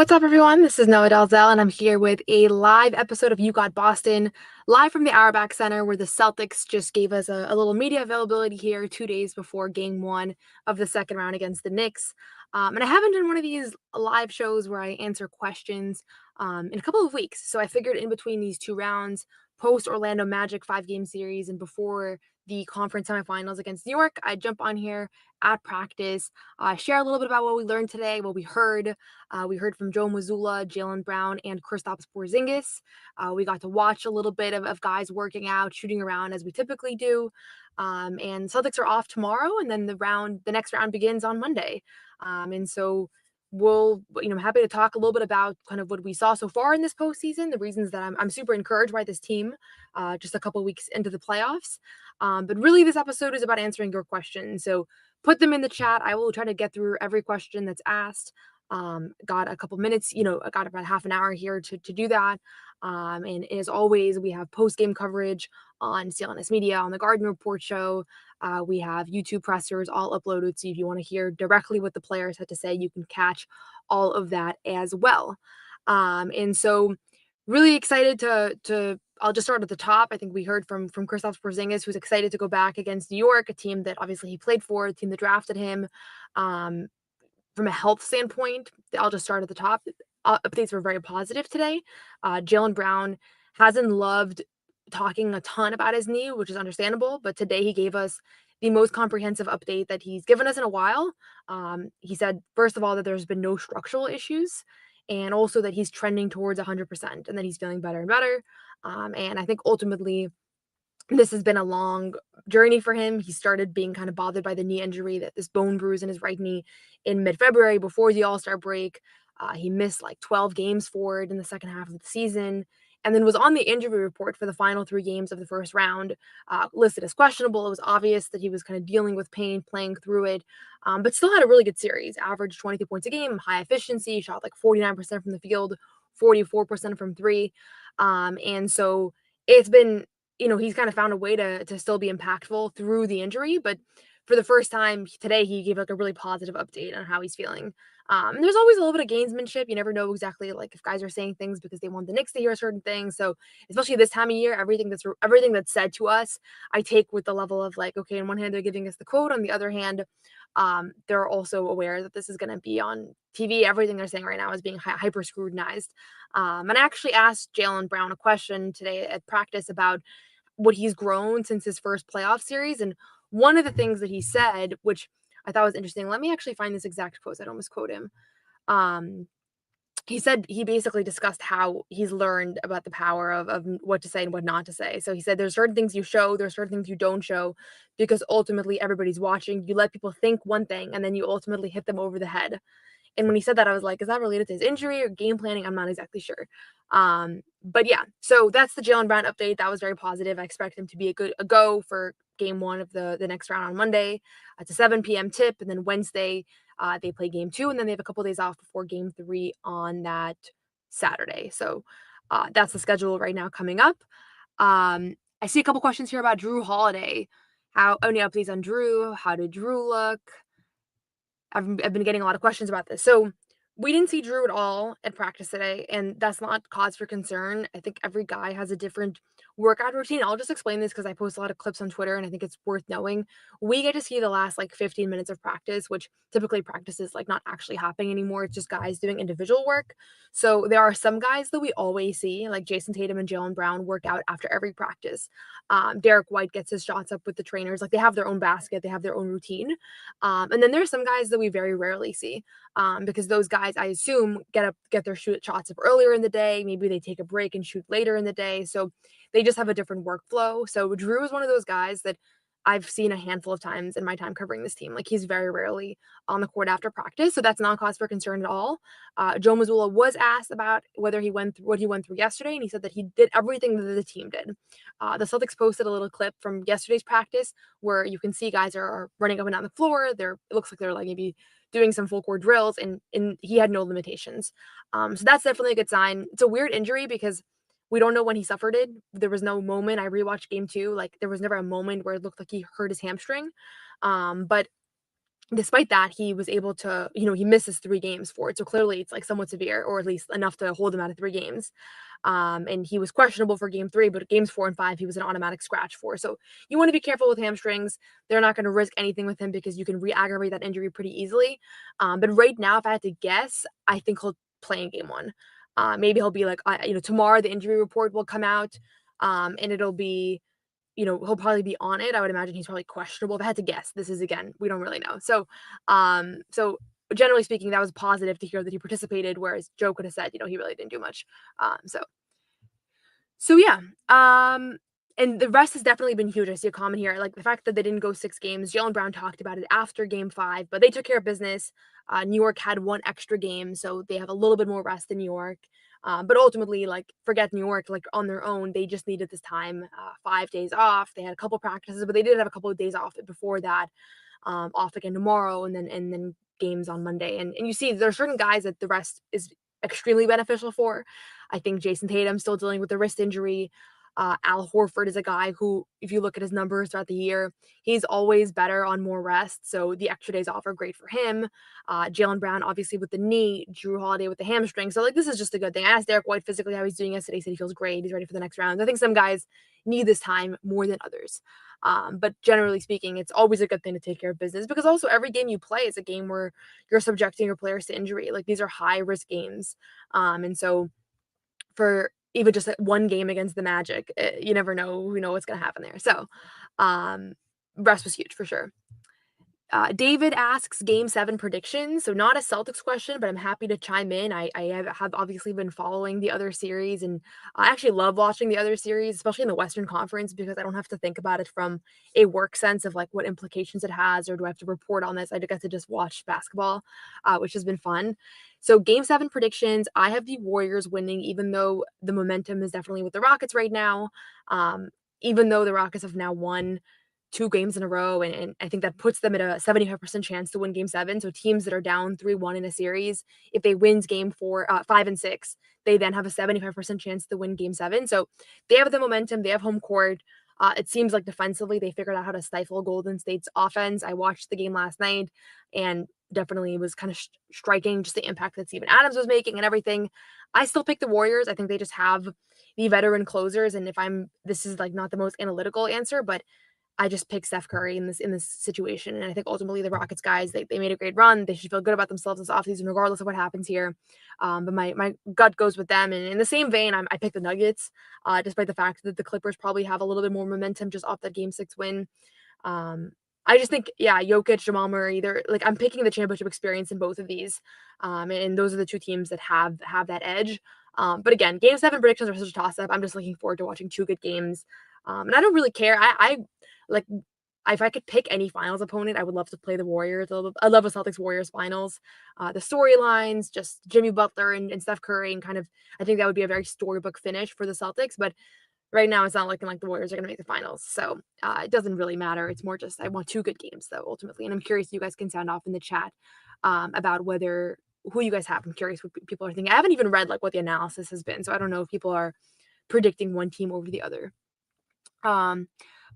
What's up, everyone? This is Noa Dalzell, and I'm here with a live episode of You Got Boston, live from the Auerbach Center, where the Celtics just gave us a little media availability here 2 days before Game 1 of the second round against the Knicks. And I haven't done one of these live shows where I answer questions in a couple of weeks, so I figured in between these two rounds, post Orlando Magic 5-game series and before the conference semifinals against New York, I'd jump on here at practice, share a little bit about what we learned today, what we heard. We heard from Joe Mazzulla, Jaylen Brown, and Kristaps Porzingis. We got to watch a little bit of guys working out, shooting around as we typically do. And Celtics are off tomorrow, and then the next round begins on Monday. And so I'm happy to talk a little bit about kind of what we saw so far in this postseason, the reasons that I'm super encouraged by this team, just a couple weeks into the playoffs. But really, this episode is about answering your questions. So put them in the chat. I will try to get through every question that's asked. Got a couple minutes, I got about half an hour here to do that. And as always, we have post-game coverage on CLNS Media, on the Garden Report show. We have YouTube pressers all uploaded. So if you want to hear directly what the players had to say, you can catch all of that as well. And so really excited to I'll just start at the top. I think we heard from Kristaps Porzingis, who's excited to go back against New York, a team that obviously he played for, a team that drafted him. From a health standpoint, I'll just start at the top. Updates were very positive today. Jaylen Brown hasn't loved talking a ton about his knee, which is understandable, but today he gave us the most comprehensive update that he's given us in a while. He said, first of all, that there's been no structural issues, and also that he's trending towards 100% and that he's feeling better and better. And I think ultimately, this has been a long journey for him. He started being kind of bothered by the knee injury, that this bone bruise in his right knee in mid-February before the All-Star break. He missed like 12 games for it in the second half of the season, and then was on the injury report for the final 3 games of the first round, listed as questionable. It was obvious that he was kind of dealing with pain, playing through it, but still had a really good series. Averaged 22 points a game, high efficiency, shot like 49% from the field, 44% from three. And so it's been he's kind of found a way to still be impactful through the injury. But for the first time today, he gave like a really positive update on how he's feeling. There's always a little bit of gamesmanship. You never know exactly like if guys are saying things because they want the Knicks to hear certain things. So especially this time of year, everything that's said to us, I take with the level of like, okay, on one hand they're giving us the quote, on the other hand, they're also aware that this is going to be on TV. Everything they're saying right now is being hyper scrutinized. And I actually asked Jaylen Brown a question today at practice about what he's grown since his first playoff series. And one of the things that he said, which I thought was interesting, let me actually find this exact quote. I don't misquote him. Um, he said he basically discussed how he's learned about the power of what to say and what not to say. So he said there's certain things you show, there's certain things you don't show, because ultimately everybody's watching. You let people think one thing and then you ultimately hit them over the head. And when he said that, I was like, is that related to his injury or game planning? I'm not exactly sure. But yeah, so that's the Jaylen Brown update. That was very positive. I expect him to be a go for game 1 of the next round on Monday. It's a 7 p.m. tip. And then Wednesday, they play game 2. And then they have a couple days off before game 3 on that Saturday. So that's the schedule right now coming up. I see a couple questions here about Jrue Holiday. Any updates on Jrue? How did Jrue look? I've been getting a lot of questions about this. So we didn't see Jrue at all at practice today, and that's not cause for concern. I think every guy has a different workout routine. I'll just explain this because I post a lot of clips on Twitter, and I think it's worth knowing. We get to see the last like 15 minutes of practice, which typically practice is like not actually happening anymore. It's just guys doing individual work. So there are some guys that we always see, like Jason Tatum and Jaylen Brown, work out after every practice. Derek White gets his shots up with the trainers. Like they have their own basket, they have their own routine. And then there's some guys that we very rarely see, because those guys, I assume, get their shots up earlier in the day. Maybe they take a break and shoot later in the day. So they just have a different workflow. So Jrue is one of those guys that I've seen a handful of times in my time covering this team. Like he's very rarely on the court after practice. So that's not cause for concern at all. Joe Mazzulla was asked about whether he went through what he went through yesterday, and he said that he did everything that the team did. The Celtics posted a little clip from yesterday's practice where you can see guys are running up and down the floor. It looks like they're like maybe doing some full court drills, and he had no limitations. So that's definitely a good sign. It's a weird injury because we don't know when he suffered it. There was no moment. I rewatched game 2. Like there was never a moment where it looked like he hurt his hamstring. But despite that, he was able to, he misses 3 games for it. So clearly it's like somewhat severe, or at least enough to hold him out of 3 games. And he was questionable for game 3, but games 4 and 5, he was an automatic scratch for. So you want to be careful with hamstrings. They're not going to risk anything with him because you can re aggravate that injury pretty easily. But right now, if I had to guess, I think he'll play in game 1. Maybe he'll be like, tomorrow the injury report will come out, and it'll be, he'll probably be on it. I would imagine he's probably questionable. If I had to guess, this is, again, we don't really know. So generally speaking, that was positive to hear that he participated, whereas Joe could have said, he really didn't do much. So yeah. And the rest has definitely been huge. I see a comment here, like the fact that they didn't go 6 games. Jaylen Brown talked about it after game 5, but they took care of business. New York had 1 extra game, so they have a little bit more rest than New York. But ultimately, like, forget New York, like on their own, they just needed this time, 5 days off. They had a couple practices, but they did have a couple of days off before that, off again tomorrow, and then games on Monday. And you see, there are certain guys that the rest is extremely beneficial for. I think Jason Tatum's still dealing with a wrist injury. Al Horford is a guy who, if you look at his numbers throughout the year, he's always better on more rest. So the extra days off are great for him. Jaylen Brown, obviously, with the knee, Jrue Holiday with the hamstring. So, like, this is just a good thing. I asked Derek White physically how he's doing yesterday. He said he feels great. He's ready for the next round. I think some guys need this time more than others. But generally speaking, it's always a good thing to take care of business, because also every game you play is a game where you're subjecting your players to injury. Like, these are high risk games. And so for even just like 1 game against the Magic, you never know, what's going to happen there. So, rest was huge for sure. David asks game 7 predictions. So not a Celtics question, but I'm happy to chime in. I have obviously been following the other series, and I actually love watching the other series, especially in the Western Conference, because I don't have to think about it from a work sense of like what implications it has, or do I have to report on this. I get to just watch basketball, which has been fun. So game 7 predictions, I have the Warriors winning, even though the momentum is definitely with the Rockets right now. Even though the Rockets have now won 2 games in a row, and I think that puts them at a 75% chance to win game 7. So teams that are down 3-1 in a series, if they wins game 5 and 6, they then have a 75% chance to win game 7. So they have the momentum, they have home court. It seems like defensively they figured out how to stifle Golden State's offense. I watched the game last night, and definitely was kind of striking just the impact that Steven Adams was making and everything. I still pick the Warriors. I think they just have the veteran closers, and this is like not the most analytical answer, but I just picked Steph Curry in this situation, and I think ultimately the Rockets guys, they made a great run. They should feel good about themselves this offseason, regardless of what happens here. But my gut goes with them. And in the same vein, I picked the Nuggets, despite the fact that the Clippers probably have a little bit more momentum just off that Game 6 win. I just think, yeah, Jokic, Jamal Murray, they're like, I'm picking the championship experience in both of these. And those are the 2 teams that have that edge. But again, Game 7 predictions are such a toss up. I'm just looking forward to watching 2 good games. And I don't really care. I like, if I could pick any finals opponent, I would love to play the Warriors. I love a Celtics Warriors finals. The storylines, just Jimmy Butler and Steph Curry, and kind of, I think that would be a very storybook finish for the Celtics. But right now, it's not looking like the Warriors are going to make the finals. So it doesn't really matter. It's more just I want 2 good games, though, ultimately. And I'm curious if you guys can sound off in the chat about who you guys have. I'm curious what people are thinking. I haven't even read like what the analysis has been, so I don't know if people are predicting one team over the other.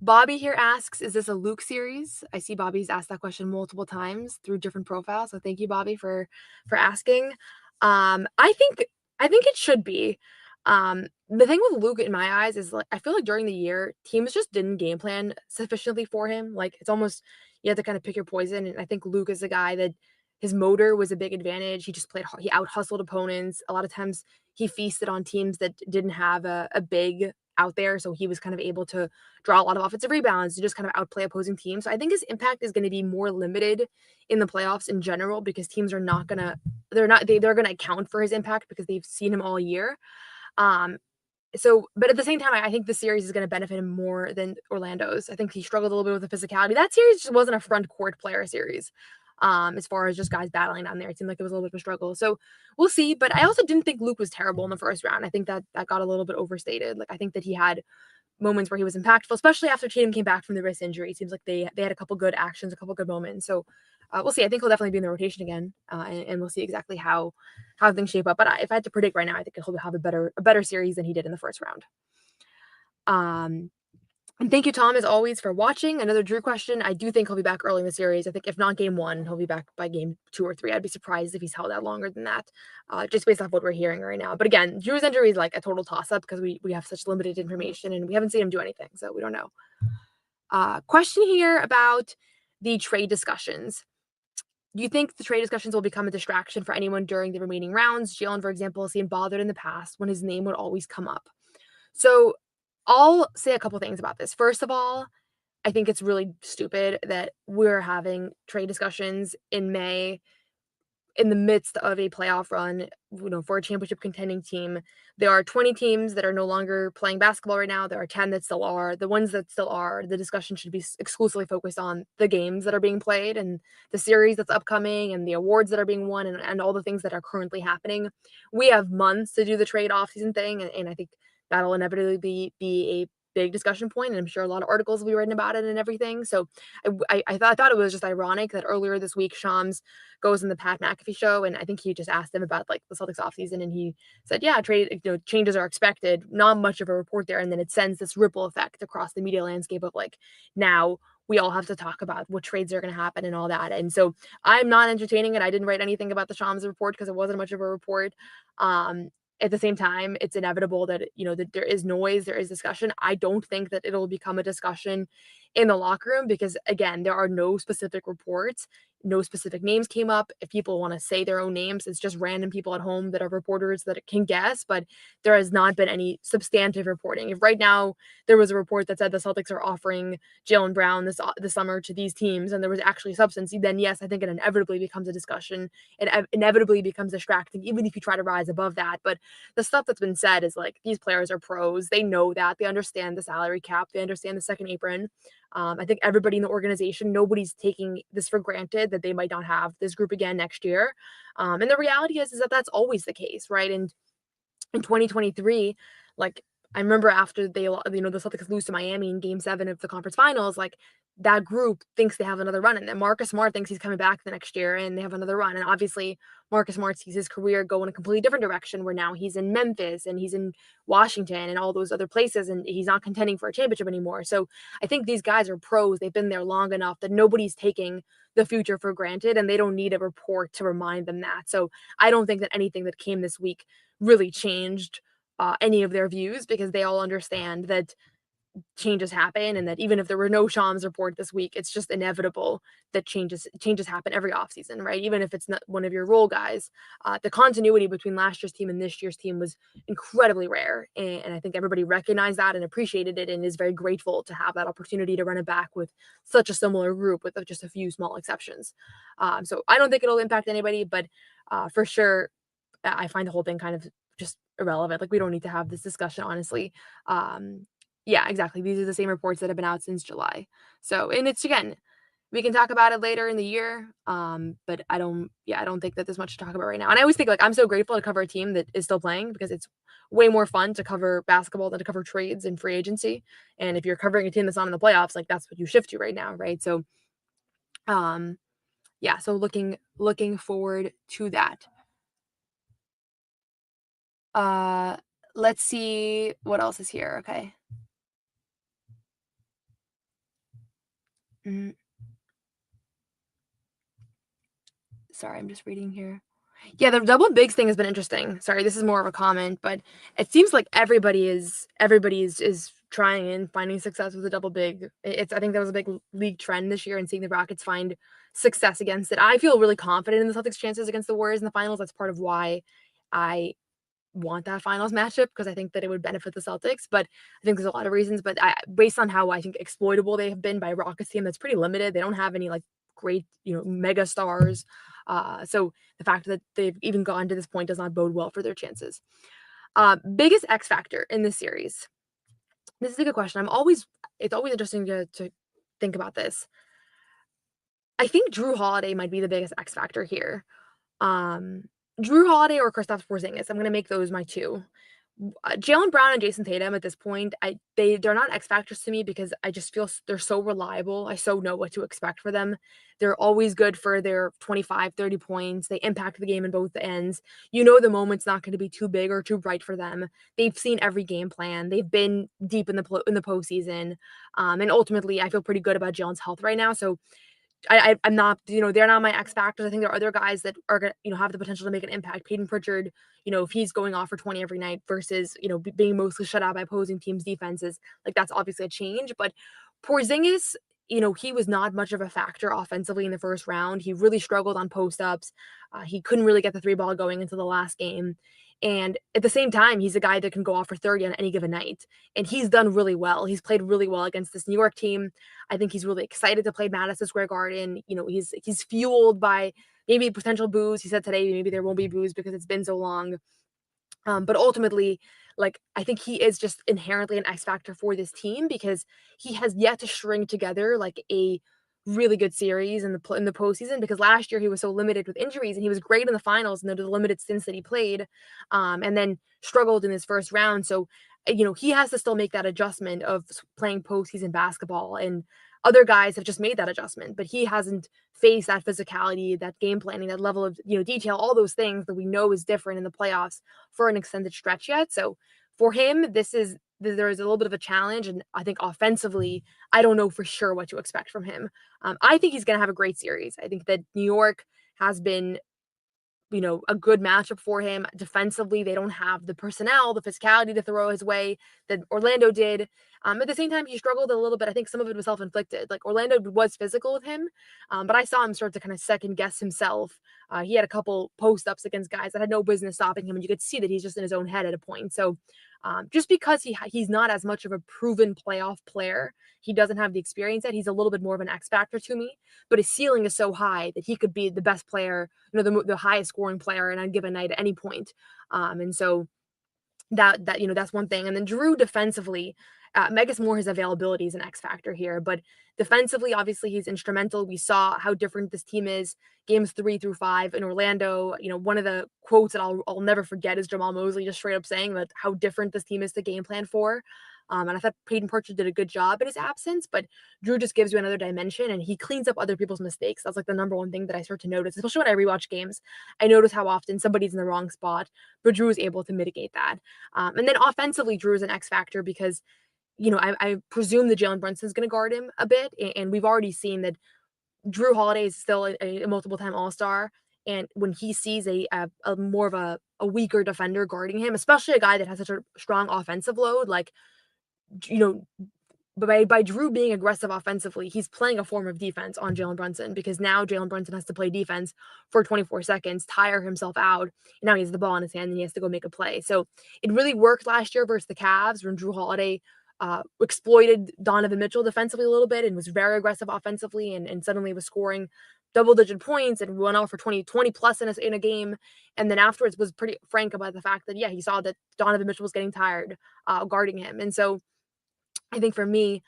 Bobby here asks, is this a Luke series? I see Bobby's asked that question multiple times through different profiles. So thank you, Bobby, for asking. I think it should be. The thing with Luke in my eyes is, like, I feel like during the year, teams just didn't game plan sufficiently for him. Like, it's almost, you have to kind of pick your poison. And I think Luke is a guy that his motor was a big advantage. He just he out hustled opponents. A lot of times he feasted on teams that didn't have a big out there. So he was kind of able to draw a lot of offensive rebounds to just kind of outplay opposing teams. So I think his impact is going to be more limited in the playoffs in general, because teams are not going to, they're going to account for his impact because they've seen him all year. But at the same time, I think the series is going to benefit him more than Orlando's. I think he struggled a little bit with the physicality. That series just wasn't a front court player series. As far as just guys battling down there, it seemed like it was a little bit of a struggle. So we'll see. But I also didn't think Luke was terrible in the first round. I think that got a little bit overstated. Like, I think that he had moments where he was impactful, especially after Tatum came back from the wrist injury. It seems like they had a couple good actions, a couple good moments. So we'll see. I think he'll definitely be in the rotation again, and we'll see exactly how things shape up. But if I had to predict right now, I think he'll have a better series than he did in the first round. And thank you, Tom, as always, for watching. Another Jrue question. I do think he'll be back early in the series. I think if not game 1, he'll be back by game 2 or 3. I'd be surprised if he's held out longer than that, just based off what we're hearing right now. But again, Drew's injury is like a total toss-up because we have such limited information and we haven't seen him do anything, so we don't know. Question here about the trade discussions. Do you think the trade discussions will become a distraction for anyone during the remaining rounds? Jaylen, for example, seemed bothered in the past when his name would always come up. So I'll say a couple things about this. First of all, I think it's really stupid that we're having trade discussions in May in the midst of a playoff run, for a championship contending team. There are 20 teams that are no longer playing basketball right now. There are 10 that still are. The ones that still are, the discussion should be exclusively focused on the games that are being played and the series that's upcoming and the awards that are being won and all the things that are currently happening. We have months to do the trade off-season thing, and I think that'll inevitably be a big discussion point, and I'm sure a lot of articles will be written about it and everything. So I thought it was just ironic that earlier this week Shams goes in the Pat McAfee show, and I think he just asked him about like the Celtics offseason, and he said, "Yeah, changes are expected." Not much of a report there, and then it sends this ripple effect across the media landscape of like now we all have to talk about what trades are going to happen and all that. And so I'm not entertaining it. I didn't write anything about the Shams report because it wasn't much of a report. At the same time, it's inevitable that that there is noise, there is discussion. I don't think that it'll become a discussion in the locker room because again, there are no specific reports. No specific names came up. If people want to say their own names, it's just random people at home that are reporters that can guess, but there has not been any substantive reporting. If right now there was a report that said the Celtics are offering Jaylen Brown this summer to these teams and there was actually substance, then yes, I think it inevitably becomes a discussion. It inevitably becomes distracting, even if you try to rise above that. But the stuff that's been said is like these players are pros. They know that. They understand the salary cap. They understand the second apron. I think everybody in the organization, nobody's taking this for granted that they might not have this group again next year. And the reality is that that's always the case, right? And in 2023, like I remember after the Celtics lose to Miami in game 7 of the conference finals, like that group thinks they have another run in them. Marcus Smart thinks he's coming back the next year and they have another run. And obviously Marcus Smart sees his career go in a completely different direction where now he's in Memphis and he's in Washington and all those other places and he's not contending for a championship anymore. So I think these guys are pros. They've been there long enough that nobody's taking the future for granted and they don't need a report to remind them that. So I don't think that anything that came this week really changed any of their views because they all understand that changes happen and that even if there were no Shams report this week, it's just inevitable that changes happen every offseason, right? Even if it's not one of your role guys. The continuity between last year's team and this year's team was incredibly rare. And I think everybody recognized that and appreciated it and is very grateful to have that opportunity to run it back with such a similar group with just a few small exceptions. So I don't think it'll impact anybody, but for sure, I find the whole thing kind of just irrelevant. Like we don't need to have this discussion, honestly. Yeah, exactly. These are the same reports that have been out since July. So, and it's again, we can talk about it later in the year. But I don't think that there's much to talk about right now. And I always think like I'm so grateful to cover a team that is still playing because it's way more fun to cover basketball than to cover trades and free agency. And if you're covering a team that's not in the playoffs, like that's what you shift to right now, right? So, um, yeah. So looking forward to that. Uh, let's see what else is here. Okay. Mm, sorry, I'm just reading here. Yeah, the double bigs thing has been interesting. Sorry, this is more of a comment, but it seems like everybody is trying and finding success with a double big. I think that was a big league trend this year and seeing the Rockets find success against it. I feel really confident in the Celtics' chances against the Warriors in the finals. That's part of why I want that finals matchup because I think that it would benefit the Celtics. But I think there's a lot of reasons. But based on how I think exploitable they have been by a Rockets team that's pretty limited, they don't have any like great, mega stars. So the fact that they've even gotten to this point does not bode well for their chances. Biggest X factor in this series. This is a good question. It's always interesting to think about this. I think Jrue Holiday might be the biggest X factor here. Um, Jrue Holiday or Kristaps Porzingis. I'm gonna make those my two. Jaylen Brown and Jason Tatum at this point, they're not X factors to me because I just feel they're so reliable. I so know what to expect for them. They're always good for their 25, 30 points. They impact the game in both ends. You know the moment's not going to be too big or too bright for them. They've seen every game plan. They've been deep in the postseason, and ultimately, I feel pretty good about Jalen's health right now. So I'm not, they're not my X factors. I think there are other guys that are gonna, have the potential to make an impact. Peyton Pritchard, if he's going off for 20 every night versus, being mostly shut out by opposing teams' defenses, like that's obviously a change. But Porzingis, he was not much of a factor offensively in the first round. He really struggled on post ups. He couldn't really get the three ball going until the last game. And at the same time, he's a guy that can go off for 30 on any given night. And he's done really well. He's played really well against this New York team. I think he's really excited to play Madison Square Garden. He's fueled by maybe potential boos. He said today maybe there won't be boos because it's been so long. But ultimately, like I think he is just inherently an X factor for this team because he has yet to string together like a really good series in the postseason. Because last year he was so limited with injuries, and he was great in the finals and the limited stints that he played, and then struggled in his first round. So he has to still make that adjustment of playing postseason basketball, and other guys have just made that adjustment, but he hasn't faced that physicality, that game planning, that level of detail, all those things that we know is different in the playoffs for an extended stretch yet. So for him, there is a little bit of a challenge, and I think offensively, I don't know for sure what to expect from him. I think he's going to have a great series. I think that New York has been a good matchup for him. Defensively, they don't have the personnel, the physicality to throw his way that Orlando did. At the same time, he struggled a little bit. I think some of it was self-inflicted. Like Orlando was physical with him, but I saw him start to kind of second guess himself. He had a couple post-ups against guys that had no business stopping him, and you could see that he's just in his own head at a point. So just because he's not as much of a proven playoff player, he doesn't have the experience yet. He's a little bit more of an X factor to me, but his ceiling is so high that he could be the best player, the highest scoring player in a given night at any point. And so that's one thing. And then Jrue defensively, I guess more his availability is an X factor here, but defensively, obviously he's instrumental. We saw how different this team is games 3 through 5 in Orlando. One of the quotes that I'll never forget is Jamal Mosley just straight up saying that how different this team is to game plan for. And I thought Peyton Pritchard did a good job in his absence, but Jrue just gives you another dimension, and he cleans up other people's mistakes. That's like the number one thing that I start to notice, especially when I rewatch games. I notice how often somebody's in the wrong spot, but Jrue is able to mitigate that. And then offensively, Jrue is an X factor because I presume that Jalen Brunson's going to guard him a bit, and we've already seen that Jrue Holiday is still a multiple-time All-Star, and when he sees a more of a weaker defender guarding him, especially a guy that has such a strong offensive load, like you know, but by Jrue being aggressive offensively, he's playing a form of defense on Jalen Brunson because now Jalen Brunson has to play defense for 24 seconds, tire himself out. And now he has the ball in his hand and he has to go make a play. So it really worked last year versus the Cavs when Jrue Holiday exploited Donovan Mitchell defensively a little bit and was very aggressive offensively and suddenly was scoring double-digit points and went out for 20 plus in a game. And then afterwards was pretty frank about the fact that, yeah, he saw that Donovan Mitchell was getting tired guarding him. And so I think for me,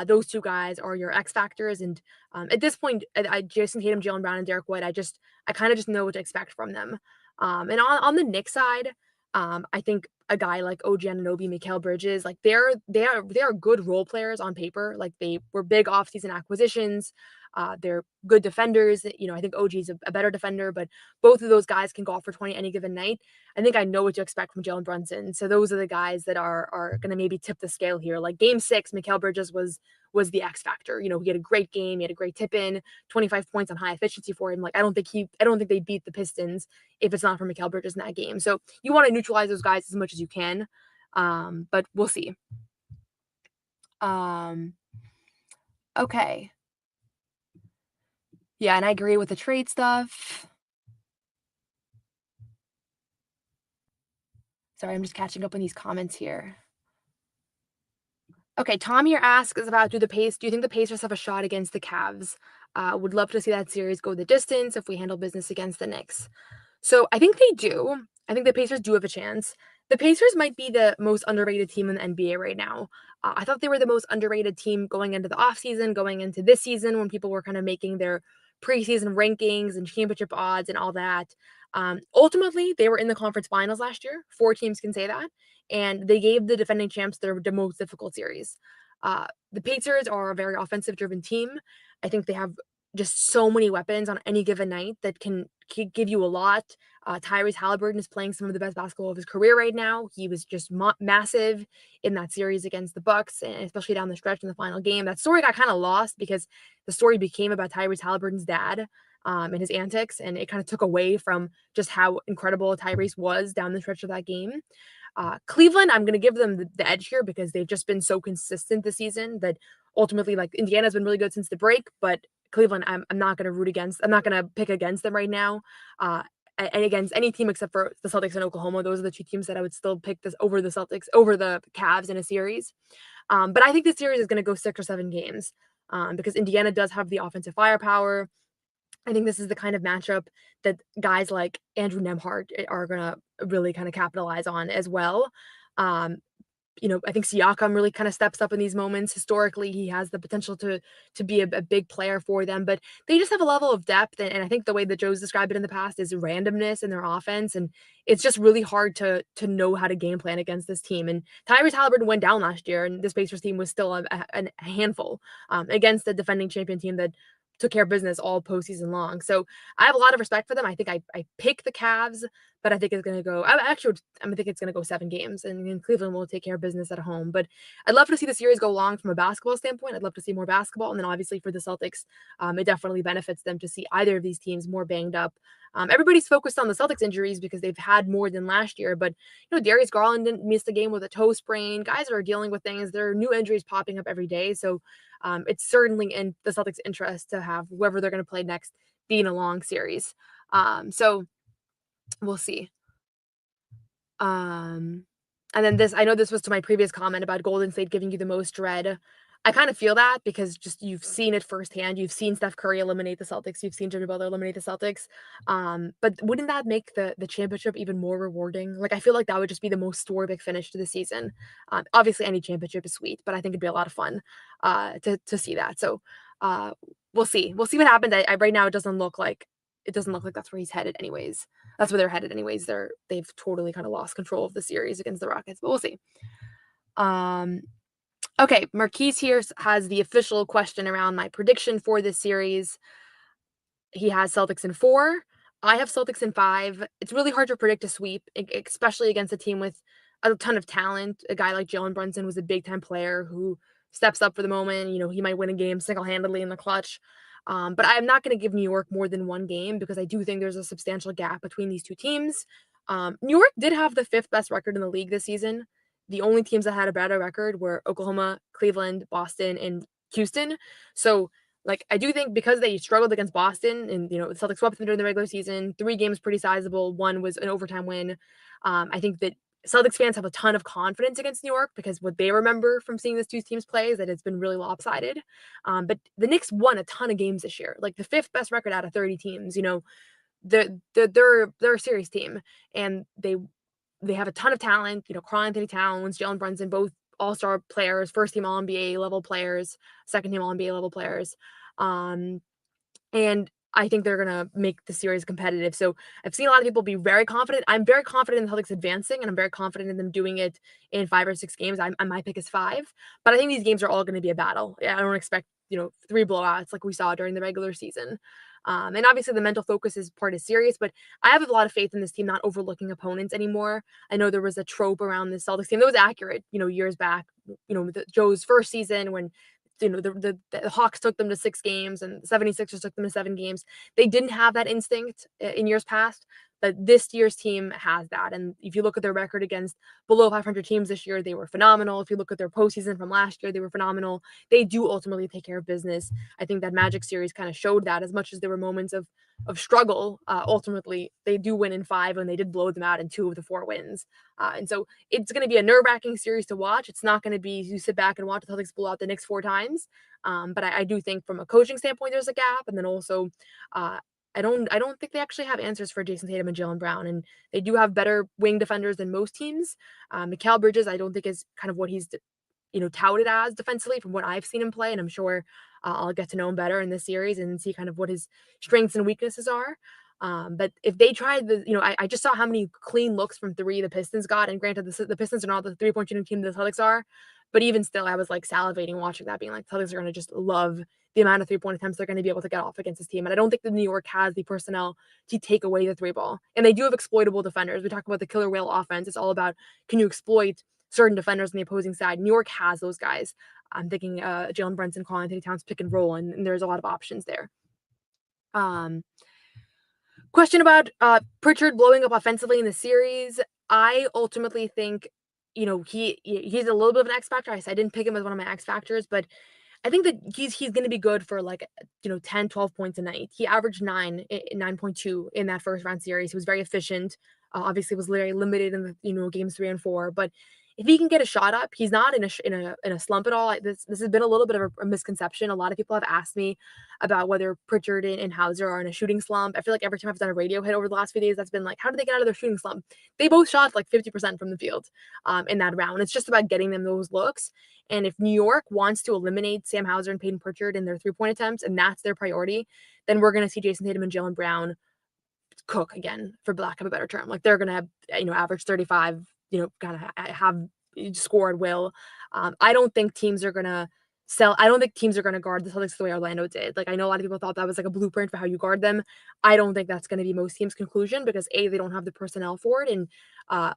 those two guys are your X factors. And at this point, Jason Tatum, Jaylen Brown, and Derek White, I kind of just know what to expect from them. And on the Knicks side, I think a guy like OG Anunoby, Mikal Bridges, like they are good role players on paper. Like they were big offseason acquisitions. They're good defenders. I think OG is a better defender, but both of those guys can go off for 20 any given night. I think I know what to expect from Jalen Brunson. So those are the guys that are going to maybe tip the scale here. Like game 6, Mikal Bridges was the X factor. He had a great game. He had a great tip in, 25 points on high efficiency for him. Like I don't think they beat the Pistons if it's not for Mikal Bridges in that game. So you want to neutralize those guys as much as you can. But we'll see. Okay. Yeah, and I agree with the trade stuff. Sorry, I'm just catching up on these comments here. Okay, Tom here asks about do you think the Pacers have a shot against the Cavs? Would love to see that series go the distance if we handle business against the Knicks. So I think they do. I think the Pacers do have a chance. The Pacers might be the most underrated team in the NBA right now. I thought they were the most underrated team going into the offseason, going into this season when people were kind of making their preseason rankings and championship odds and all that. Ultimately, they were in the conference finals last year. 4 teams can say that. and they gave the defending champs the most difficult series. The Pacers are a very offensive-driven team. I think they have just so many weapons on any given night that can give you a lot. Tyrese Halliburton is playing some of the best basketball of his career right now. He was just massive in that series against the Bucks, and especially down the stretch in the final game. That story got kind of lost because the story became about Tyrese Halliburton's dad and his antics, and it kind of took away from just how incredible Tyrese was down the stretch of that game. Cleveland, I'm going to give them the edge here because they've just been so consistent this season that ultimately, like, Indiana's been really good since the break, but Cleveland, I'm not going to root against. I'm not going to pick against them right now. And against any team except for the Celtics and Oklahoma. Those are the two teams that I would still pick this over the Celtics, over the Cavs in a series. But I think this series is going to go 6 or 7 games because Indiana does have the offensive firepower. I think this is the kind of matchup that guys like Andrew Nembhard are going to really kind of capitalize on as well. Um, I think Siakam really kind of steps up in these moments. Historically, he has the potential to be a big player for them, but they just have a level of depth. And I think the way that Joe's described it in the past is randomness in their offense. And it's just really hard to know how to game plan against this team. And Tyrese Halliburton went down last year, and this Pacers team was still a handful against the defending champion team that took care of business all postseason long. So I have a lot of respect for them. I think I pick the Cavs, but I think it's going to go. I think it's going to go 7 games, and Cleveland will take care of business at home. But I'd love to see the series go long from a basketball standpoint. I'd love to see more basketball, and then obviously for the Celtics, it definitely benefits them to see either of these teams more banged up. Everybody's focused on the Celtics injuries because they've had more than last year, but Darius Garland didn't miss the game with a toe sprain. Guys are dealing with things. There are new injuries popping up every day, so it's certainly in the Celtics' interest to have whoever they're going to play next be in a long series. So we'll see. And then I know this was to my previous comment about Golden State giving you the most dread. I kind of feel that because just you've seen it firsthand. You've seen Steph Curry eliminate the Celtics. You've seen Jimmy Butler eliminate the Celtics. But wouldn't that make the championship even more rewarding? Like, I feel like that would just be the most storybook finish to the season. Obviously, any championship is sweet, but I think it'd be a lot of fun to see that. So we'll see. We'll see what happens. Right now, it doesn't look like that's where he's headed anyways. That's where they're headed anyways. They've totally kind of lost control of the series against the Rockets, but we'll see. Okay, Marquise here has the official question around my prediction for this series. He has Celtics in 4. I have Celtics in 5. It's really hard to predict a sweep, especially against a team with a ton of talent. A guy like Jalen Brunson was a big-time player who steps up for the moment. He might win a game single-handedly in the clutch. But I'm not going to give New York more than 1 game because I do think there's a substantial gap between these two teams. New York did have the 5th best record in the league this season. The only teams that had a better record were Oklahoma, Cleveland, Boston, and Houston. So, I do think because they struggled against Boston and, the Celtics swept them during the regular season, 3 games pretty sizable. 1 was an overtime win. I think that Celtics fans have a ton of confidence against New York because what they remember from seeing these two teams play is that it's been really lopsided. But the Knicks won a ton of games this year, like the 5th best record out of 30 teams. They're a serious team, and they have a ton of talent. Karl-Anthony Towns, Jalen Brunson, both all-star players, first-team All-NBA level players, second-team All-NBA level players. And I think they're going to make the series competitive. So I've seen a lot of people be very confident. I'm very confident in the Celtics advancing, and I'm very confident in them doing it in 5 or 6 games. My pick is 5, but I think these games are all going to be a battle. I don't expect, 3 blowouts like we saw during the regular season. And obviously the mental focus is serious, but I have a lot of faith in this team not overlooking opponents anymore. I know there was a trope around the Celtics team that was accurate, years back, Joe's first season when the Hawks took them to 6 games and the 76ers took them to 7 games. They didn't have that instinct in years past, but this year's team has that. And if you look at their record against below 500 teams this year, they were phenomenal. If you look at their postseason from last year, they were phenomenal. They do ultimately take care of business. I think that Magic series kind of showed that. As much as there were moments of struggle, ultimately they do win in 5, and they did blow them out in 2 of the 4 wins. And so it's going to be a nerve-wracking series to watch. It's not going to be you sit back and watch the Celtics blow out the Knicks 4 times. But I do think from a coaching standpoint, there's a gap. And then also, I don't think they actually have answers for Jason Tatum and Jaylen Brown. And they do have better wing defenders than most teams. Mikal Bridges, I don't think is kind of what he's touted as defensively from what I've seen him play. And I'm sure I'll get to know him better in this series and see kind of what his strengths and weaknesses are. But if they tried I just saw how many clean looks from three the Pistons got, and granted, the Pistons are not the 3-point shooting team the Celtics are, but even still, I was like salivating watching that, being like, Celtics are going to just love the amount of 3-point attempts they're going to be able to get off against this team. And I don't think that New York has the personnel to take away the three ball. And they do have exploitable defenders. We talk about the killer whale offense. It's all about, can you exploit certain defenders on the opposing side? New York has those guys. I'm thinking Jalen Brunson, Karl Anthony Towns pick and roll, and there's a lot of options there. Question about Pritchard blowing up offensively in the series. I ultimately think, he's a little bit of an X factor. I didn't pick him as one of my X factors, but I think that he's going to be good for 10, 12 points a night. He averaged 9.2 in that first round series. He was very efficient. Obviously was very limited in the games 3 and 4, but if he can get a shot up, he's not in a slump at all. This has been a little bit of a misconception. A lot of people have asked me about whether Pritchard and Hauser are in a shooting slump. I feel like every time I've done a radio hit over the last few days, that's been like, how did they get out of their shooting slump? They both shot 50% from the field in that round. It's just about getting them those looks. And if New York wants to eliminate Sam Hauser and Peyton Pritchard in their 3-point attempts, and that's their priority, then we're going to see Jason Tatum and Jaylen Brown cook again, for lack of a better term. They're going to have, average 35, kind of have score at will. I don't think teams are going to guard the Celtics the way Orlando did. I know a lot of people thought that was a blueprint for how you guard them. I don't think that's going to be most teams' conclusion because A, they don't have the personnel for it. And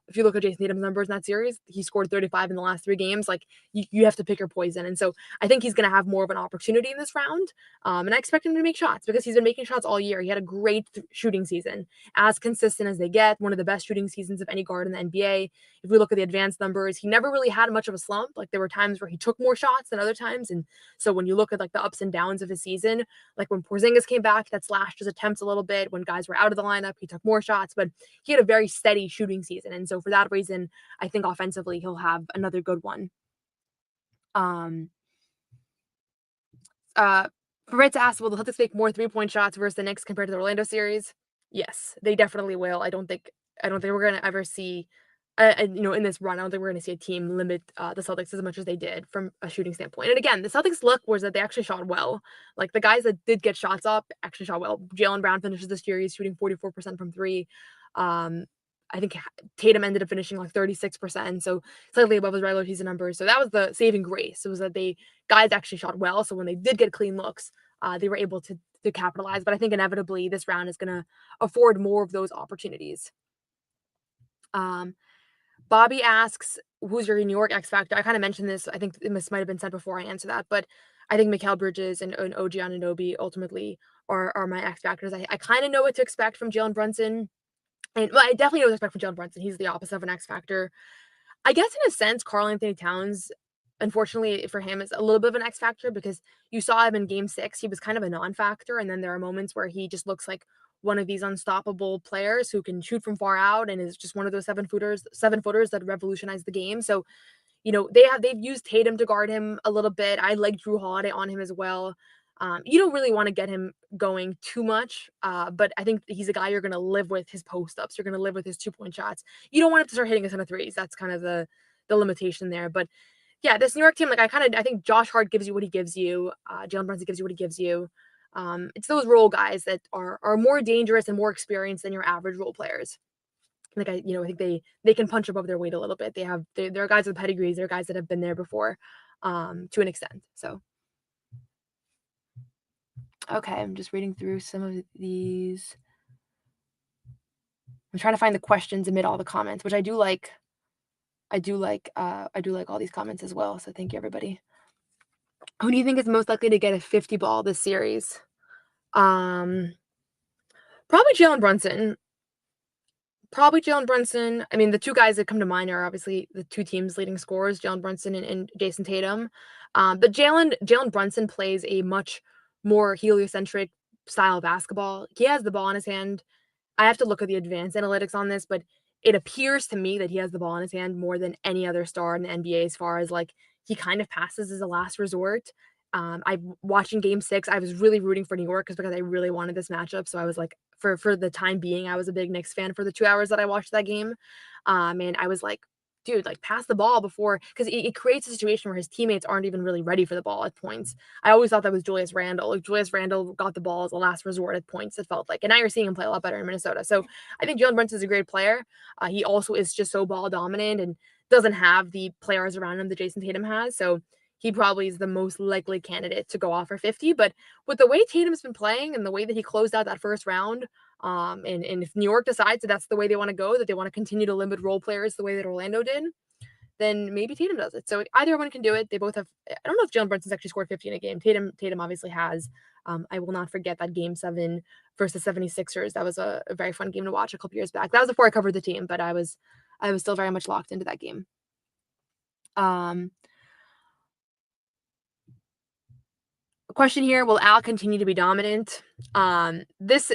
if you look at Jason Tatum's numbers in that series, he scored 35 in the last 3 games. You have to pick your poison. And so I think he's going to have more of an opportunity in this round. And I expect him to make shots because he's been making shots all year. He had a great shooting season, as consistent as they get, one of the best shooting seasons of any guard in the NBA. If we look at the advanced numbers, he never really had much of a slump. There were times where he took more shots than other times. And so when you look at the ups and downs of his season, when Porzingis came back, that slashed his attempts a little bit. When guys were out of the lineup, he took more shots, but he had a very steady shooting season. And so for that reason, I think offensively he'll have another good one. Fritz asked, will the Celtics make more 3-point shots versus the Knicks compared to the Orlando series? Yes, they definitely will. I don't think we're going to ever see in this run, I don't think we're going to see a team limit the Celtics as much as they did from a shooting standpoint. And again, the Celtics' luck was that they actually shot well. The guys that did get shots up actually shot well. Jaylen Brown finishes this series shooting 44% from 3. I think Tatum ended up finishing 36%, so slightly above his regular season numbers. So that was the saving grace. It was that guys actually shot well. So when they did get clean looks, they were able to capitalize. But I think inevitably this round is going to afford more of those opportunities. Bobby asks, who's your New York X Factor? I kind of mentioned this. I think this might have been said before I answer that, but I think Mikal Bridges and OG Anunoby ultimately are my X Factors. I kind of know what to expect from Jalen Brunson. And I definitely know what to expect from Jalen Brunson. He's the opposite of an X Factor. I guess in a sense, Karl Anthony Towns, unfortunately for him, is a little bit of an X Factor because you saw him in Game 6. He was kind of a non-factor, and then there are moments where he just looks like one of these unstoppable players who can shoot from far out and is just one of those 7-footers that revolutionize the game. So, they've used Tatum to guard him a little bit. I like Jrue Holiday on him as well. You don't really want to get him going too much, but I think he's a guy you're going to live with his post-ups. You're going to live with his 2-point shots. You don't want him to start hitting a ton of threes. That's kind of the limitation there. But yeah, this New York team, I think Josh Hart gives you what he gives you. Jalen Brunson gives you what he gives you. It's those role guys that are more dangerous and more experienced than your average role players. I think they can punch above their weight a little bit. They're guys with pedigrees. They're guys that have been there before, to an extent. So. Okay, I'm just reading through some of these. I'm trying to find the questions amid all the comments, which I do like. I do like all these comments as well. So thank you, everybody. Who do you think is most likely to get a 50 ball this series? Probably Jalen Brunson. I mean, the two guys that come to mind are obviously the two teams' leading scorers, Jalen Brunson and Jason Tatum. But Jalen Brunson plays a much more heliocentric style of basketball. He has the ball in his hand. I have to look at the advanced analytics on this, but it appears to me that he has the ball in his hand more than any other star in the NBA as far as he kind of passes as a last resort. I watching Game 6, I was really rooting for New York because I really wanted this matchup. So I was for the time being, I was a big Knicks fan for the 2 hours that I watched that game. And I was dude, like pass the ball before, because it creates a situation where his teammates aren't even really ready for the ball at points. I always thought that was Julius Randle. Like Julius Randle got the ball as a last resort at points, it felt like. And now you're seeing him play a lot better in Minnesota. So I think Jalen Brunson's a great player. He also is just so ball dominant and doesn't have the players around him that Jason Tatum has. So he probably is the most likely candidate to go off for 50. But with the way Tatum's been playing and the way that he closed out that first round, and if New York decides that that's the way they want to go, that they want to continue to limit role players the way that Orlando did, then maybe Tatum does it. So either one can do it. They both have. I don't know if Jalen Brunson's actually scored 50 in a game. Tatum obviously has. I will not forget that game 7 versus 76ers. That was a very fun game to watch a couple years back. That was before I covered the team, but I was still very much locked into that game. Question here: will Al continue to be dominant? This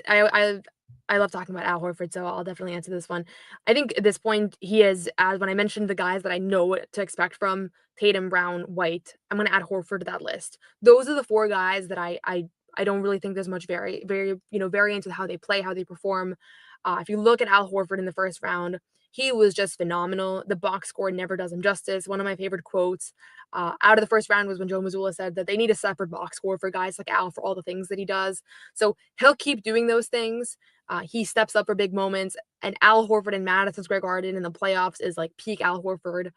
I love talking about Al Horford, so I'll definitely answer this one. I think at this point he is, as when I mentioned the guys that I know what to expect from Tatum, Brown, White, I'm going to add Horford to that list. Those are the 4 guys that I don't really think there's much variance with how they play, how they perform. If you look at Al Horford in the first round, he was just phenomenal. The box score never does him justice. One of my favorite quotes out of the first round was when Joe Mazzulla said that they need a separate box score for guys like Al for all the things that he does. So he'll keep doing those things. He steps up for big moments, and Al Horford in Madison Square Garden in the playoffs is like peak Al Horford.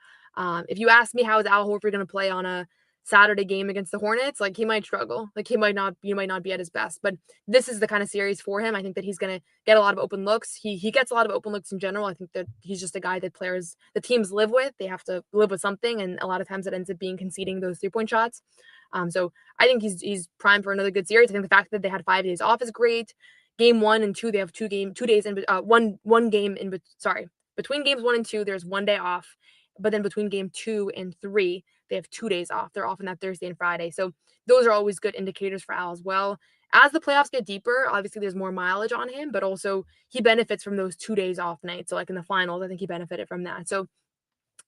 If you ask me how is Al Horford going to play on a Saturday game against the Hornets, like he might struggle, like he might not be at his best. But this is the kind of series for him. I think that he's going to get a lot of open looks. He gets a lot of open looks in general. I think that he's just a guy that the teams live with. They have to live with something, and a lot of times it ends up being conceding those 3-point shots. So I think he's primed for another good series. I think the fact that they had 5 days off is great. Game 1 and 2, they have 2 days in one game in between games 1 and 2, there's 1 day off, but then between game 2 and 3, they have 2 days off. They're off on that Thursday and Friday. So those are always good indicators for Al as well. As the playoffs get deeper, obviously there's more mileage on him, but also he benefits from those 2 days off nights. So like in the finals, I think he benefited from that. So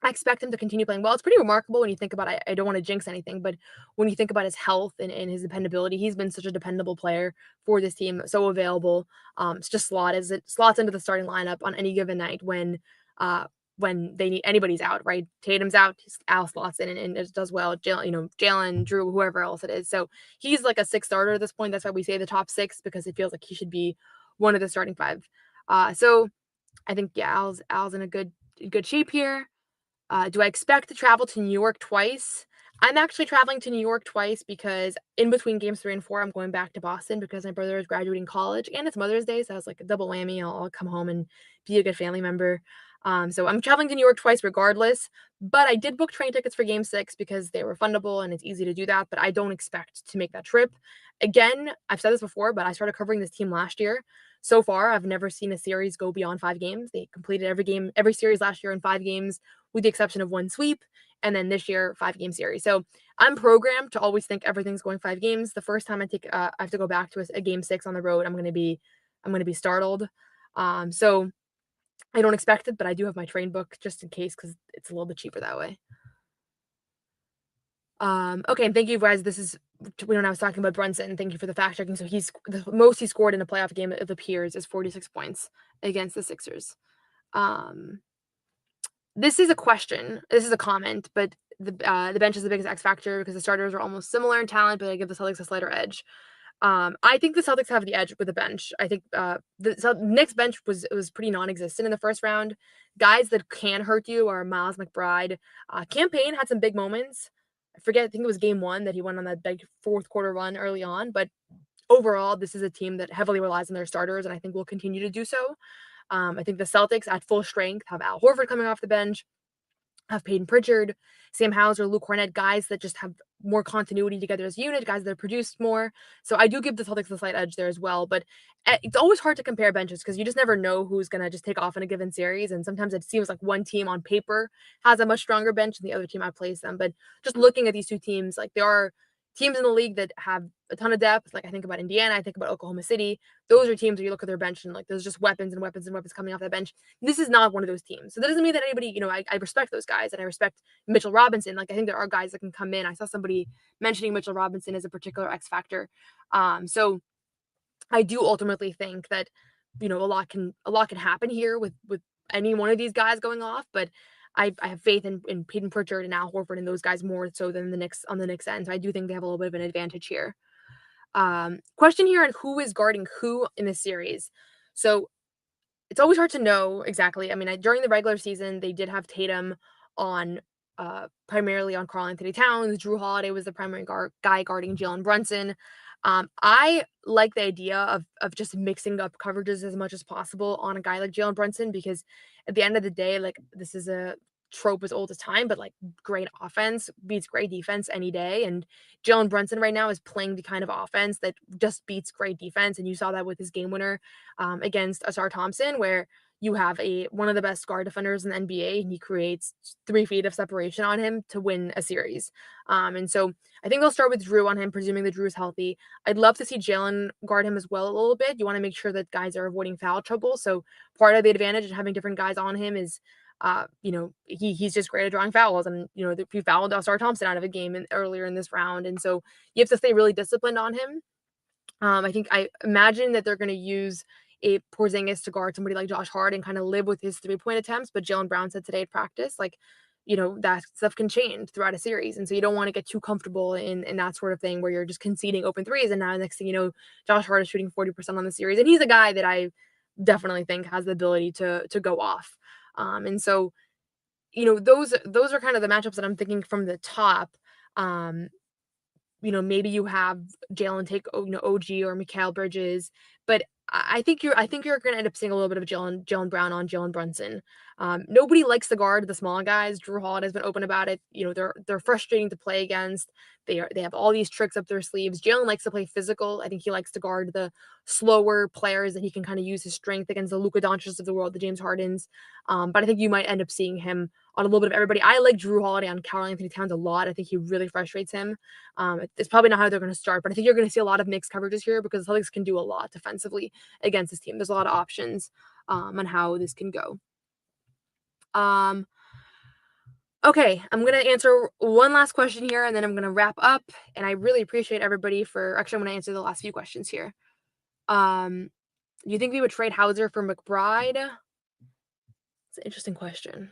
I expect him to continue playing well. It's pretty remarkable when you think about it. I don't want to jinx anything, but when you think about his health and his dependability, he's been such a dependable player for this team, so available. It's just slots into the starting lineup on any given night when they need anybody's out, right? Tatum's out, Al slots in and it does well. Jaylen, Jrue, whoever else it is. So he's like a 6 starter at this point. That's why we say the top 6 because it feels like he should be one of the starting 5. So I think Al's in a good shape here. Do I expect to travel to New York twice? I'm actually traveling to New York twice because in between games 3 and 4, I'm going back to Boston because my brother is graduating college and it's Mother's Day. So I was like a double whammy. I'll come home and be a good family member. So I'm traveling to New York twice regardless, but I did book train tickets for game 6 because they were fundable and it's easy to do that, but I don't expect to make that trip. Again, I've said this before, but I started covering this team last year. So far, I've never seen a series go beyond 5 games. They completed every series last year in 5 games with the exception of 1 sweep, and then this year 5-game series. So I'm programmed to always think everything's going 5 games. The first time I have to go back to a game 6 on the road, I'm going to be startled. So I don't expect it, but I do have my train book just in case because it's a little bit cheaper that way. Okay, and thank you guys. This is when I was talking about Brunson. Thank you for the fact checking. So the most he scored in a playoff game of the peers is 46 points against the Sixers. This is a question. This is a comment, but the bench is the biggest X factor because the starters are almost similar in talent, but I give the Celtics a slighter edge. I think the Celtics have the edge with the bench. I think the Knicks bench was pretty non-existent in the first round. Guys that can hurt you are Miles McBride. Campaign had some big moments. I think it was game 1 that he went on that big fourth quarter run early on. But overall, this is a team that heavily relies on their starters, and I think will continue to do so. I think the Celtics at full strength have Al Horford coming off the bench, have Peyton Pritchard, Sam Hauser, Luke Kornet, guys that just have more continuity together as a unit, guys that have produced more. So I do give the Celtics the slight edge there as well. But it's always hard to compare benches because you just never know who's going to just take off in a given series. And sometimes it seems like one team on paper has a much stronger bench than the other team outplays them. But just looking at these 2 teams, like there are teams in the league that have a ton of depth. Like I think about Indiana, I think about Oklahoma City. Those are teams where you look at their bench and like there's just weapons and weapons and weapons coming off that bench. This is not one of those teams. So that doesn't mean that anybody, I respect those guys and I respect Mitchell Robinson. Like I think there are guys that can come in. I saw somebody mentioning Mitchell Robinson as a particular X factor. So I do ultimately think that, a lot can happen here with any one of these guys going off, but I have faith in Peyton Pritchard and Al Horford and those guys more so than the Knicks on the Knicks end. So I do think they have a little bit of an advantage here. Question here on who is guarding who in this series. So it's always hard to know exactly. I mean, during the regular season, they did have Tatum on primarily on Karl-Anthony Towns. Jrue Holiday was the primary guy guarding Jalen Brunson. I like the idea of just mixing up coverages as much as possible on a guy like Jalen Brunson because at the end of the day, like this is a trope as old as time, but like great offense beats great defense any day. And Jalen Brunson right now is playing the kind of offense that just beats great defense. And you saw that with his game winner against Asar Thompson, where you have one of the best guard defenders in the NBA, and he creates 3 feet of separation on him to win a series. And so I think they'll start with Jrue on him, presuming that Jrue is healthy. I'd love to see Jalen guard him as well a little bit. You want to make sure that guys are avoiding foul trouble. So part of the advantage of having different guys on him is he's just great at drawing fouls. And, he fouled Asar Thompson out of a game earlier in this round. And so you have to stay really disciplined on him. I imagine that they're going to use a Porzingis to guard somebody like Josh Hart and kind of live with his 3-point attempts. But Jaylen Brown said today at practice, that stuff can change throughout a series. And so you don't want to get too comfortable in that sort of thing where you're just conceding open threes. And now next thing you know, Josh Hart is shooting 40% on the series. And he's a guy that I definitely think has the ability to go off. And so, those are kind of the matchups that I'm thinking from the top. Maybe you have Jalen take OG or Mikal Bridges, but I think you're going to end up seeing a little bit of Jaylen Brown on Jalen Brunson. Nobody likes to guard the small guys. Jrue Holiday has been open about it. They're frustrating to play against. They have all these tricks up their sleeves. Jalen likes to play physical. I think he likes to guard the slower players that he can kind of use his strength against the Luka Doncic of the world, the James Hardens. But I think you might end up seeing him on a little bit of everybody. I like Jrue Holiday on Karl-Anthony Towns a lot. I think he really frustrates him. It's probably not how they're going to start, but I think you're going to see a lot of mixed coverages here because the Celtics can do a lot defensively against this team. There's a lot of options on how this can go. Okay, I'm going to answer one last question here, and then I'm going to wrap up. And I really appreciate everybody actually, I'm going to answer the last few questions here. Do you think we would trade Hauser for McBride? It's an interesting question.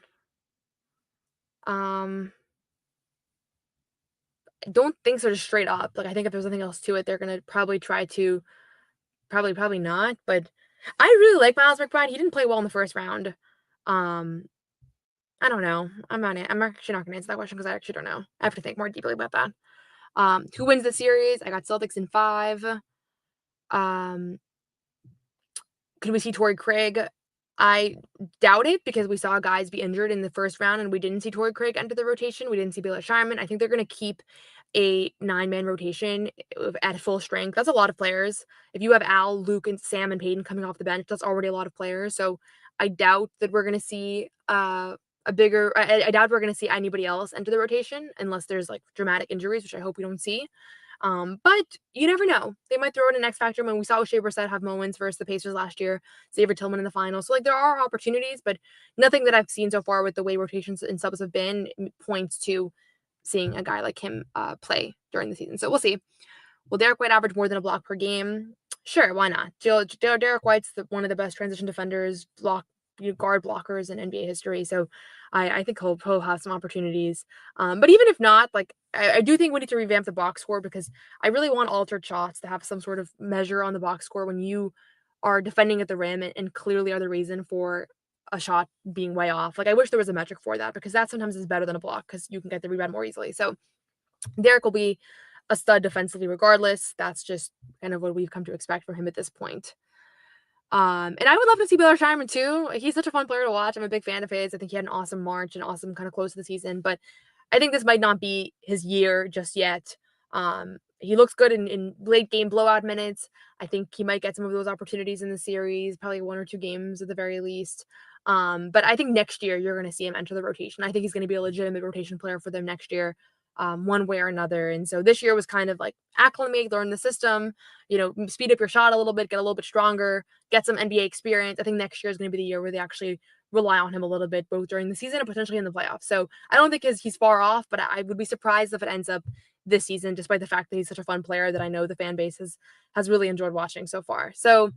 I don't think so, just straight up. Like, I think if there's nothing else to it, they're going to probably try to probably not. But I really like Miles McBride. He didn't play well in the first round. I don't know. I'm actually not going to answer that question because I actually don't know. I have to think more deeply about that. Who wins the series? I got Celtics in 5. Could we see Torrey Craig? I doubt it because we saw guys be injured in the first round and we didn't see Torrey Craig enter the rotation. We didn't see Baylor Shireman. I think they're going to keep a 9-man rotation at full strength. That's a lot of players. If you have Al, Luke, and Sam and Peyton coming off the bench, that's already a lot of players. So I doubt that we're going to see I doubt we're going to see anybody else enter the rotation unless there's like dramatic injuries, which I hope we don't see. But you never know. They might throw in an X factor. When we saw Shea Brissett have moments versus the Pacers last year, Xavier Tillman in the finals. So like there are opportunities, but nothing that I've seen so far with the way rotations and subs have been points to seeing a guy like him play during the season. So we'll see. Will Derek White average more than a block per game? Sure, why not? Derek White's one of the best transition defenders, guard blockers in NBA history. So I think he'll have some opportunities. But even if not, like I do think we need to revamp the box score because I really want altered shots to have some sort of measure on the box score when you are defending at the rim and clearly are the reason for a shot being way off. Like I wish there was a metric for that because that sometimes is better than a block because you can get the rebound more easily. So Derek will be a stud defensively regardless. That's just kind of what we've come to expect from him at this point. And I would love to see Baylor Shireman too. He's such a fun player to watch. I'm a big fan of his. I think he had an awesome March and awesome kind of close to the season, but I think this might not be his year just yet. He looks good in late game blowout minutes. I think he might get some of those opportunities in the series, probably 1 or 2 games at the very least. But I think next year you're going to see him enter the rotation. I think he's going to be a legitimate rotation player for them next year. One way or another. And so this year was kind of like acclimate, learn the system, speed up your shot a little bit, get a little bit stronger, get some NBA experience. I think next year is going to be the year where they actually rely on him a little bit, both during the season and potentially in the playoffs. So I don't think he's far off, but I would be surprised if it ends up this season, despite the fact that he's such a fun player that I know the fan base has really enjoyed watching so far. So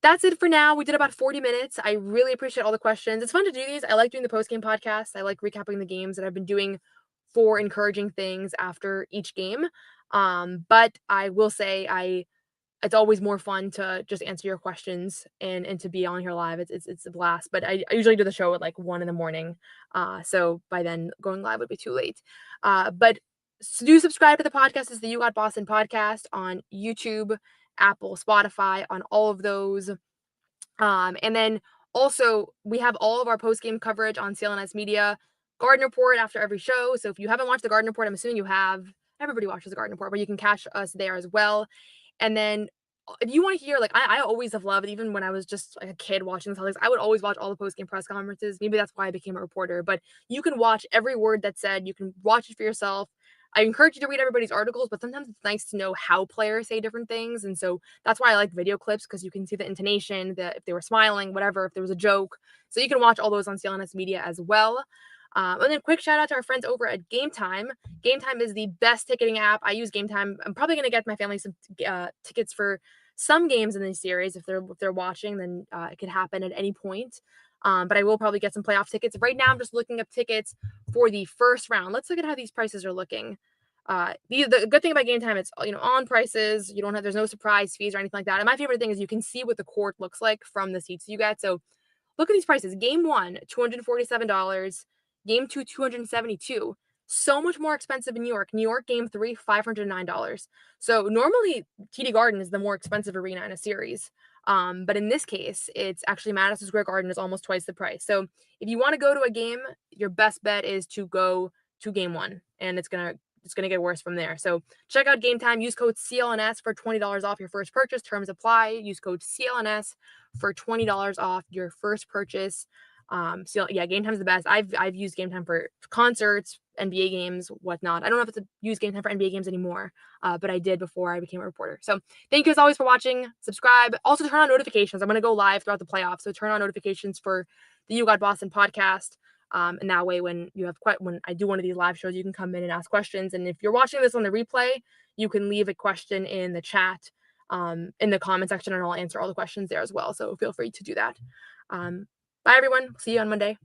That's it for now. We did about 40 minutes. I really appreciate all the questions. It's fun to do these. I like doing the post game podcast. I like recapping the games that I've been doing for encouraging things after each game. But I will say it's always more fun to just answer your questions and to be on here live. It's a blast. But I usually do the show at like 1 a.m. So by then going live would be too late. But do subscribe to the podcast. It's the You Got Boston podcast on YouTube, Apple, Spotify, on all of those. And then also we have all of our post game coverage on CLNS Media, Garden Report after every show. So if you haven't watched the Garden Report, I'm assuming you have. Everybody watches the Garden Report, but you can catch us there as well. And then if you want to hear, like, I always have loved, even when I was just like a kid watching the Celtics, I would always watch all the post game press conferences. Maybe that's why I became a reporter. But you can watch every word that's said. You can watch it for yourself. I encourage you to read everybody's articles, but sometimes it's nice to know how players say different things. And so that's why I like video clips, because you can see the intonation, that if they were smiling, whatever, if there was a joke. So you can watch all those on CLNS Media as well. And then quick shout out to our friends over at Game Time. Game Time is the best ticketing app. I use Game Time. I'm probably going to get my family some tickets for some games in this series. If they're watching, then it could happen at any point. But I will probably get some playoff tickets. Right now, I'm just looking up tickets for the first round. Let's look at how these prices are looking. The good thing about Game Time, it's on prices. There's no surprise fees or anything like that. And my favorite thing is you can see what the court looks like from the seats you get. So look at these prices. Game 1, $247. Game 2, $272. So much more expensive in New York. New York Game 3, $509. So normally TD Garden is the more expensive arena in a series. But in this case, it's actually Madison Square Garden is almost twice the price. So if you want to go to a game, your best bet is to go to Game 1, and it's gonna get worse from there. So check out Game Time. Use code CLNS for $20 off your first purchase. Terms apply. Use code CLNS for $20 off your first purchase. So yeah, Game Time's the best. I've used Game Time for concerts, NBA games, whatnot. I don't know if it's use Game Time for NBA games anymore, but I did before I became a reporter. So thank you as always for watching. Subscribe. Also turn on notifications. I'm gonna go live throughout the playoffs, so turn on notifications for the You Got Boston podcast. And that way, when I do one of these live shows, you can come in and ask questions. And if you're watching this on the replay, you can leave a question in the chat, in the comment section, and I'll answer all the questions there as well. So feel free to do that. Bye, everyone. See you on Monday.